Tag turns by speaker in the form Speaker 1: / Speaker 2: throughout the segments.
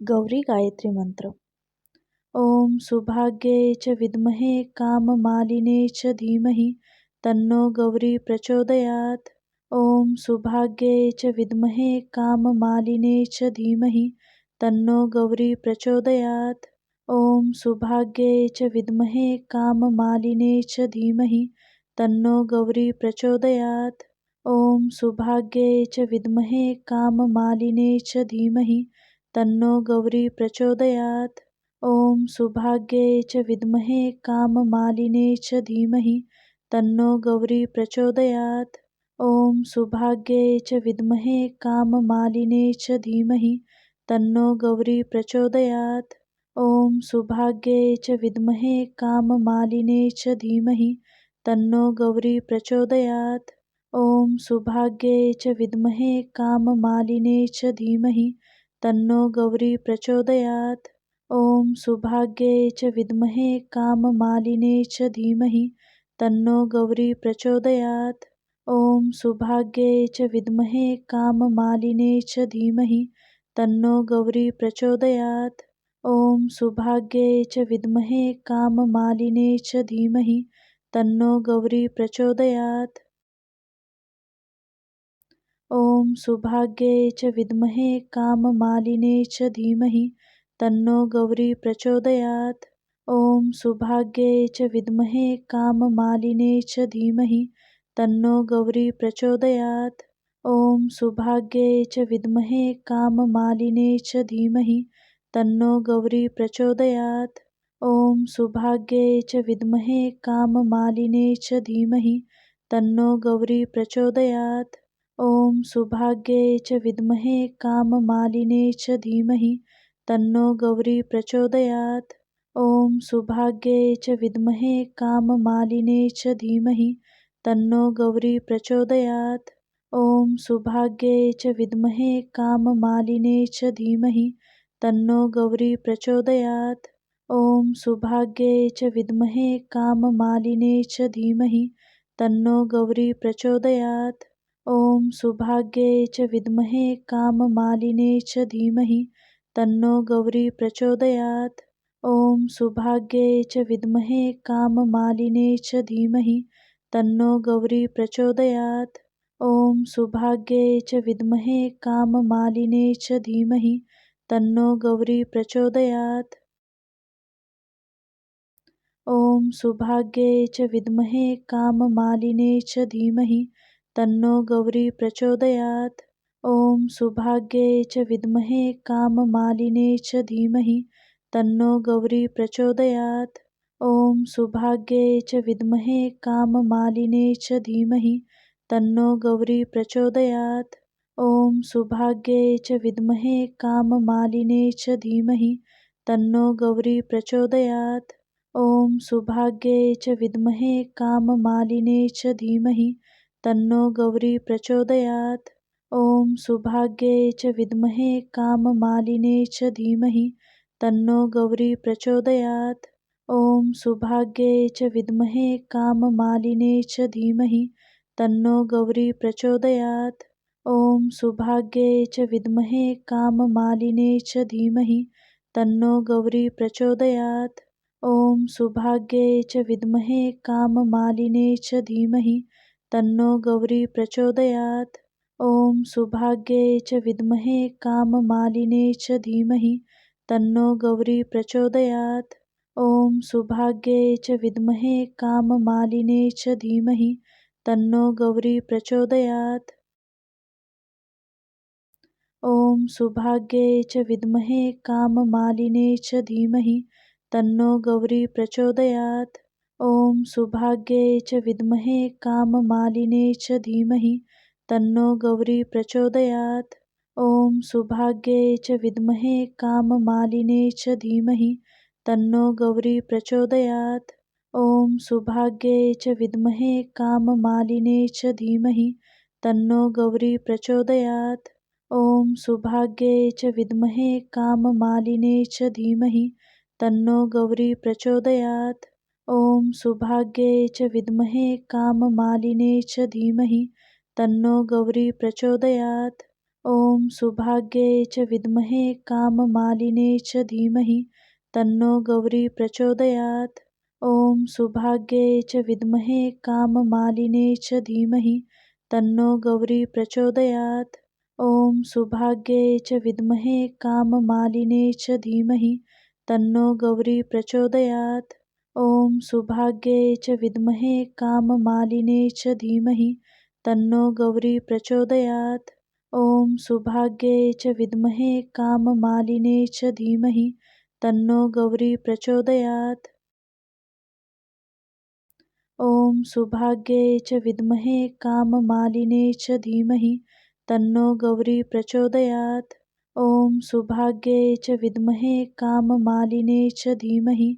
Speaker 1: गौरी गायत्री मंत्र। ओम सुभाग्ये च विद्महे काममालिने च धीमहि तन्नो गौरी प्रचोदयात्। ओम सुभाग्ये च विद्महे काममालिने च धीमहि तन्नो गौरी प्रचोदयात्। ओम सुभाग्ये च विद्महे काममालिने च धीमहि तन्नो गौरी प्रचोदयात्। ओम सुभाग्ये च विद्महे काममालिने च धीमहि तन्नो गौरी प्रचोदयात्। ओम सुभाग्ये च विद्महे काममालिने च धीमहि तन्नो गौरी प्रचोदयात्। ओम सुभाग्ये च विद्महे काममालिने च धीमहि तन्नो गौरी प्रचोदयात्। ओम सुभाग्ये च विद्महे काममालिने च धीमहि तन्नो गौरी प्रचोदयात्। ओम सुभाग्ये च विद्महे काममालिने च धीमहि तन्नो गौरी प्रचोदयात्। ओम सुभाग्ये च विद्महे काममालिने च धीमहि तन्नो गौरी प्रचोदयात्। ओम सुभाग्ये च विद्महे काममालिने च धीमहि तन्नो गौरी प्रचोदयात्। ओम सुभाग्ये च विद्महे काममालिने च धीमहि तन्नो गौरी प्रचोदयात्। ओम सुभाग्ये च विद्महे काममालिने च धीमहि तन्नो गौरी प्रचोदयात्। ओम सुभाग्ये च विद्महे काममालिने च धीमहि तन्नो गौरी प्रचोदयात्। ओम सुभाग्ये च विद्महे काममालिने च धीमहि तन्नो गौरी प्रचोदयात्। ओम सुभाग्ये च विद्महे काममालिने च धीमहि तन्नो गौरी प्रचोदयात्। ओम सुभाग्ये च विद्महे काममालिने च धीमहि तन्नो गौरी प्रचोदयात्। ओम सुभाग्ये च विद्महे काममालिने च धीमहि तन्नो गौरी प्रचोदयात्। ओम सुभाग्ये च विद्महे काममालिने च धीमहि तन्नो गौरी प्रचोदयात्। ओम सुभाग्ये च विद्महे काममालिने च धीमहि तन्नो गौरी प्रचोदयात्। ओम सुभाग्ये च विद्महे काममालिने च धीमहि तन्नो गौरी प्रचोदयात्। ओम सुभाग्ये च विद्महे काममालिने च धीमहि तन्नो गौरी प्रचोदयात्। ओम सुभाग्ये च विद्महे काममालिने च धीमहि तन्नो गौरी प्रचोदयात्। ओम सुभाग्ये च विद्महे काममालिने च धीमहि तन्नो गौरी प्रचोदयात्। ओम सुभाग्ये च विद्महे काममालिने च धीमहि तन्नो गौरी प्रचोदयात्। ओम सुभाग्ये च विद्महे काममालिने च धीमहि तन्नो गौरी प्रचोदयात्। ओम सुभाग्ये च विद्महे काममालिने च धीमहि तन्नो गौरी प्रचोदयात्। ओम सुभाग्ये च विद्महे काममालिने च धीमहि तन्नो गौरी प्रचोदयात्। ओम सुभाग्ये च विद्महे काममालिने च धीमहि तन्नो गौरी प्रचोदयात्। ओम सुभाग्ये च विद्महे काममालिने च धीमहि तन्नो गौरी प्रचोदयात्। ओम सुभाग्ये च विद्महे काममालिने च धीमहि तन्नो गौरी प्रचोदयात्। ओम सुभाग्ये च विद्महे काममालिने च धीमहि तन्नो गौरी प्रचोदयात्। ओम सुभाग्ये च विद्महे काममालिने च धीमहि तन्नो गौरी प्रचोदयात्। ओम सुभाग्ये च विद्महे काममालिने च धीमहि तन्नो गौरी प्रचोदयात्। ओम सुभाग्ये च विद्महे काममालिने च धीमहि तन्नो गौरी प्रचोदयात्। ओम सुभाग्ये च विद्महे काममालिने च धीमहि तन्नो गौरी प्रचोदयात्। ओम सुभाग्ये च विद्महे काममालिने च धीमहि तन्नो गौरी प्रचोदयात्। ओम सुभाग्ये च विद्महे काममालिने च धीमहि तन्नो गौरी प्रचोदयात्। ओम सुभाग्ये च विद्महे काममालिने च धीमहि तन्नो गौरी प्रचोदयात्। ओम सुभाग्ये च विद्महे काममालिने च धीमहि तन्नो गौरी प्रचोदयात्। ॐ सुभाग्ये च विद्महे काममालिने च धीमहि तन्नो गौरी प्रचोदयात्। ॐ सुभाग्ये च विद्महे काममालिने च धीमहि तन्नो गौरी प्रचोदयात्। ॐ सुभाग्ये च विद्महे काममालिने च धीमहि तन्नो गौरी प्रचोदयात्। ॐ सुभाग्ये च विद्महे काममालिने च धीमहि तन्नो गौरी प्रचोदयात्। ॐ सुभाग्ये च विद्महे काममालिने च धीमहि तन्नो गौरी प्रचोदयात्। ॐ सुभाग्ये च विद्महे काममालिने च धीमहि तन्नो गौरी प्रचोदयात्। ॐ सुभाग्ये च विद्महे काममालिने च धीमहि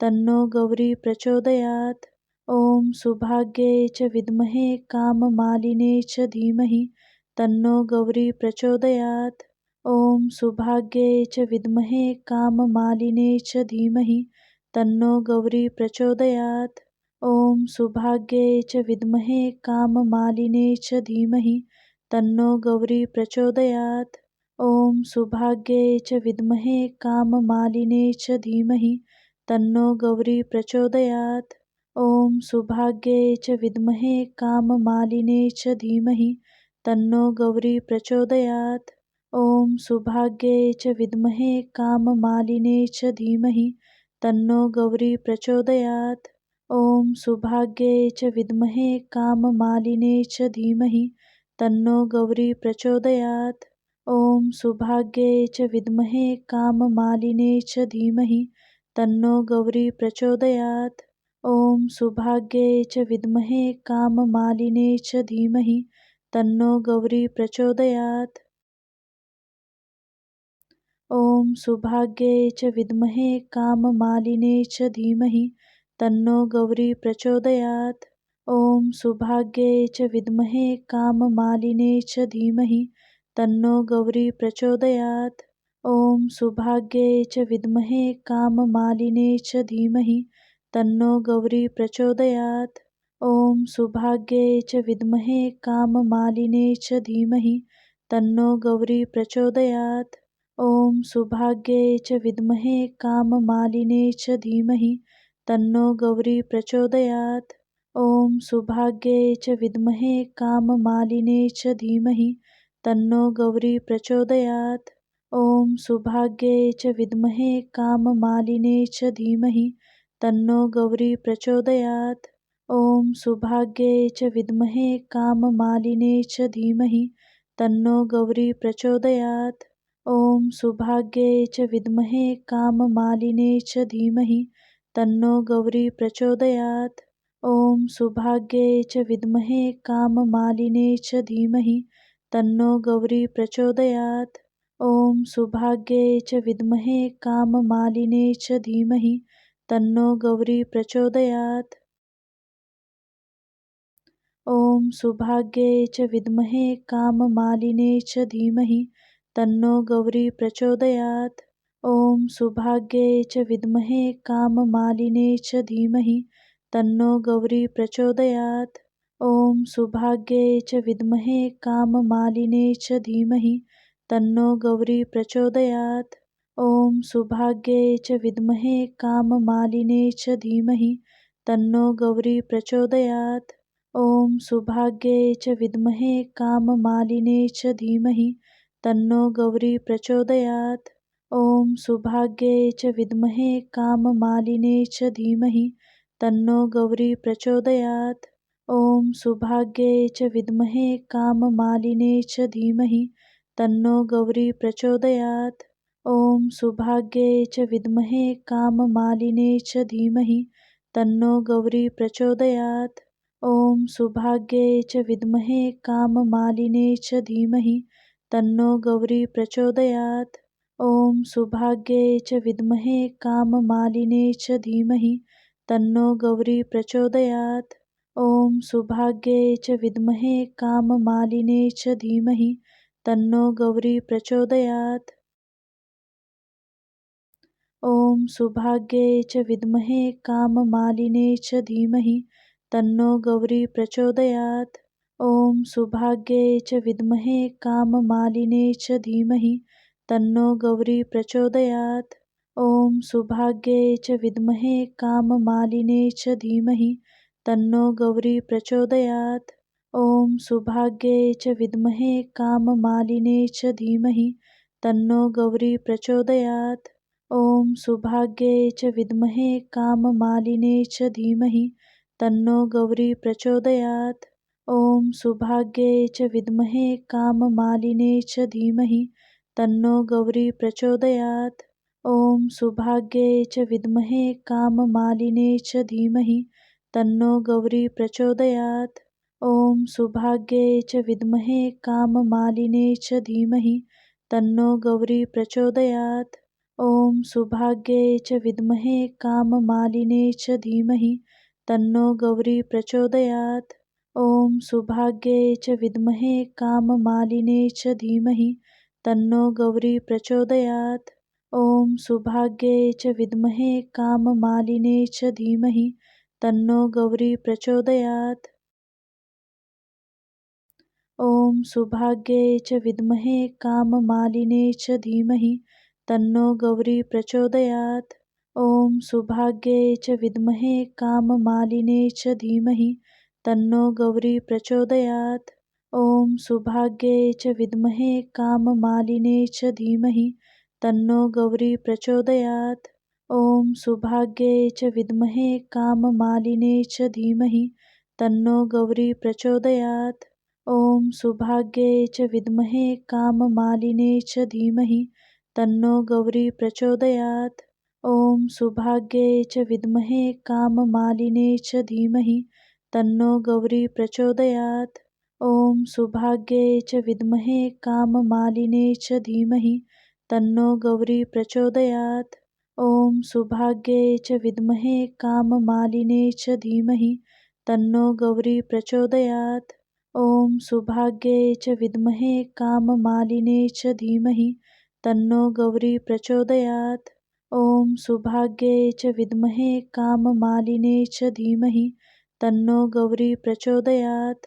Speaker 1: तन्नो गौरी प्रचोदयात्। ॐ सुभाग्ये च विद्महे काममालिने च धीमहि तन्नो गौरी प्रचोदयात्। ॐ सुभाग्ये च विद्महे काममालिने च धीमहि तन्नो गौरी प्रचोदयात्। ॐ सुभाग्ये च विद्महे काममालिने च धीमहि तन्नो गौरी प्रचोदयात्। ॐ सुभाग्ये च विद्महे काममालिने च धीमहि तन्नो गौरी प्रचोदयात्। ॐ सुभाग्ये च विद्महे काममालिने च धीमहि तन्नो गौरी प्रचोदयात्। ॐ सुभाग्ये च विद्महे काममालिने च धीमहि तन्नो गौरी प्रचोदयात्। ॐ सुभाग्ये च विद्महे काममालिने च धीमहि तन्नो गौरी प्रचोदयात्। ॐ सुभाग्ये च विद्महे काममालिने च धीमहि तन्नो गौरी प्रचोदयात्। ॐ सुभाग्ये च विद्महे काममालिने च धीमहि तन्नो गौरी प्रचोदयात्। ॐ सुभाग्ये च विद्महे काममालिने च धीमहि तन्नो गौरी प्रचोदयात्। ॐ सुभाग्ये च विद्महे काममालिने च धीमहि तन्नो गौरी प्रचोदयात्। ॐ सुभाग्ये च विद्महे काममालिने च धीमहि तन्नो गौरी प्रचोदयात्। ॐ सुभाग्ये च विद्महे काममालिने च धीमहि तन्नो गौरी प्रचोदयात्। ॐ सुभाग्ये च विद्महे काममालिने च धीमहि तन्नो गौरी प्रचोदयात्। ॐ सुभाग्ये च विद्महे काममालिने च धीमहि तन्नो गौरी प्रचोदयात्। ॐ सुभाग्ये च विद्महे काममालिने च धीमहि तन्नो गौरी प्रचोदयात्। ॐ सुभाग्ये च विद्महे काममालिने च धीमहि तन्नो गौरी प्रचोदयात्। ॐ सुभाग्ये च विद्महे काममालिने च धीमहि तन्नो गौरी प्रचोदयात्। ॐ सुभाग्ये च विद्महे काममालिने च धीमहि तन्नो गौरी प्रचोदयात्। ॐ सुभाग्ये च विद्महे काममालिने च धीमहि तन्नो गौरी प्रचोदयात्। ॐ सुभाग्ये च विद्महे काममालिने च धीमहि तन्नो गौरी प्रचोदयात्। ॐ सुभाग्ये च विद्महे काममालिने च धीमहि तन्नो गौरी प्रचोदयात्। ॐ सुभाग्ये च विद्महे काममालिने च धीमहि तन्नो गौरी प्रचोदयात्। ॐ सुभाग्ये च विद्महे काममालिने च धीमहि तन्नो गौरी प्रचोदयात्। ॐ सुभाग्ये च विद्महे काममालिने च धीमहि तन्नो गौरी प्रचोदयात्। ॐ सुभाग्ये च विद्महे काममालिने च धीमहि तन्नो गौरी प्रचोदयात्। ॐ सुभाग्ये च विद्महे काममालिने च धीमहि तन्नो गौरी प्रचोदयात्। ॐ सुभाग्ये च विद्महे काममालिने च धीमहि तन्नो गौरी प्रचोदयात्। ॐ सुभाग्ये च विद्महे काममालिने च धीमहि तन्नो गौरी प्रचोदयात्। ॐ सुभाग्ये च विद्महे काममालिने च धीमहि तन्नो गौरी प्रचोदयात्। ॐ सुभाग्ये च विद्महे काममालिने च धीमहि तन्नो गौरी प्रचोदयात्। ॐ सुभाग्ये च विद्महे काममालिने च धीमहि तन्नो गौरी प्रचोदयात्। ॐ सुभाग्ये च विद्महे काममालिने च धीमहि तन्नो गौरी प्रचोदयात्। ॐ सुभाग्ये च विद्महे काममालिने च धीमहि तन्नो गौरी प्रचोदयात्। ॐ सुभाग्ये च विद्महे काममालिने च धीमहि तन्नो गौरी प्रचोदयात्। ॐ सुभाग्ये च विद्महे काममालिने च धीमहि तन्नो गौरी प्रचोदयात्। ॐ सुभाग्ये च विद्महे काममालिने च धीमहि तन्नो गौरी प्रचोदयात्। ॐ सुभाग्ये च विद्महे काममालिने च धीमहि तन्नो गौरी प्रचोदयात्। ॐ सुभाग्ये च विद्महे काममालिने च धीमहि तन्नो गौरी प्रचोदयात्। ॐ सुभाग्ये च विद्महे काममालिने च धीमहि तन्नो गौरी प्रचोदयात्। ॐ सुभाग्ये च विद्महे काममालिने च धीमहि तन्नो गौरी प्रचोदयात्। ॐ सुभाग्ये च विद्महे काममालिने च धीमहि तन्नो गौरी प्रचोदयात्। ॐ सुभाग्ये च विद्महे काममालिने च धीमहि तन्नो गौरी प्रचोदयात्। ॐ सुभाग्ये च विद्महे काममालिने च धीमहि तन्नो गौरी प्रचोदयात्। ॐ सुभाग्ये च विद्महे काममालिने च धीमहि तन्नो गौरी प्रचोदयात्। ॐ सुभाग्ये च विद्महे काममालिने च धीमहि तन्नो गौरी प्रचोदयात्। ॐ सुभाग्ये च विद्महे काममालिने च धीमहि तन्नो गौरी प्रचोदयात्। ॐ सुभाग्ये च विद्महे काममालिने च धीमहि तन्नो गौरी प्रचोदयात्। ॐ सुभाग्ये च विद्महे काममालिने च धीमहि तन्नो गौरी प्रचोदयात्। ॐ सुभाग्ये च विद्महे काममालिने च धीमहि तन्नो गौरी प्रचोदयात्। ॐ सुभाग्ये च विद्महे काममालिने च धीमहि तन्नो गौरी प्रचोदयात्। ॐ सुभाग्ये च विद्महे काममालिने च धीमहि तन्नो गौरी प्रचोदयात्।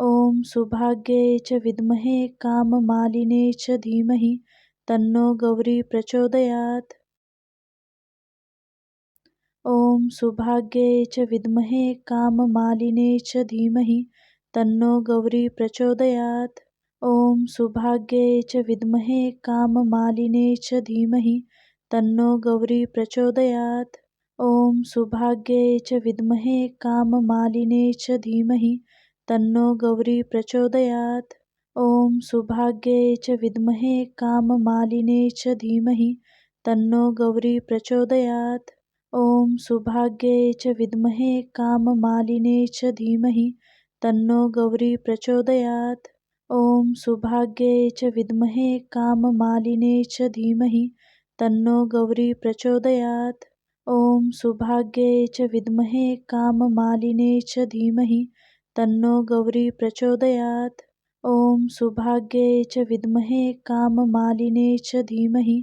Speaker 1: ॐ सुभाग्ये च विद्महे काममालिने च धीमहि तन्नो गौरी प्रचोदयात्। ॐ सुभाग्ये च विद्महे काममालिने च धीमहि तन्नो गौरी प्रचोदयात्। ॐ सुभाग्ये च विद्महे काममालिने च धीमहि तन्नो गौरी प्रचोदयात्। ॐ सुभाग्ये च विद्महे काममालिने च धीमहि तन्नो गौरी प्रचोदयात्। ॐ सुभाग्ये च विद्महे काममालिने च धीमहि तन्नो गौरी प्रचोदयात्। ॐ सुभाग्ये च विद्महे काममालिने च धीमहि तन्नो गौरी प्रचोदयात्। ॐ सुभाग्ये च विद्महे काममालिने च धीमहि तन्नो गौरी प्रचोदयात्। ॐ सुभाग्ये च विद्महे काममालिने च धीमहि तन्नो गौरी प्रचोदयात्। ॐ सुभाग्ये च विद्महे काममालिने च धीमहि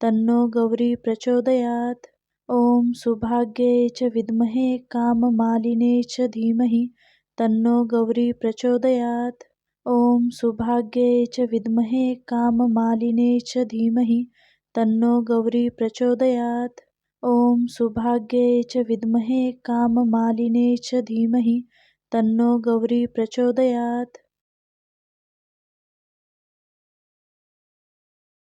Speaker 1: तन्नो गौरी प्रचोदयात्। ॐ सुभाग्ये च विद्महे काममालिने च धीमहि तन्नो गौरी प्रचोदयात्। ॐ सुभाग्ये च विद्महे काममालिने च धीमहि तन्नो गौरी प्रचोदयात्। ॐ सुभाग्ये च विद्महे काममालिने च धीमहि तन्नो गौरी प्रचोदयात्।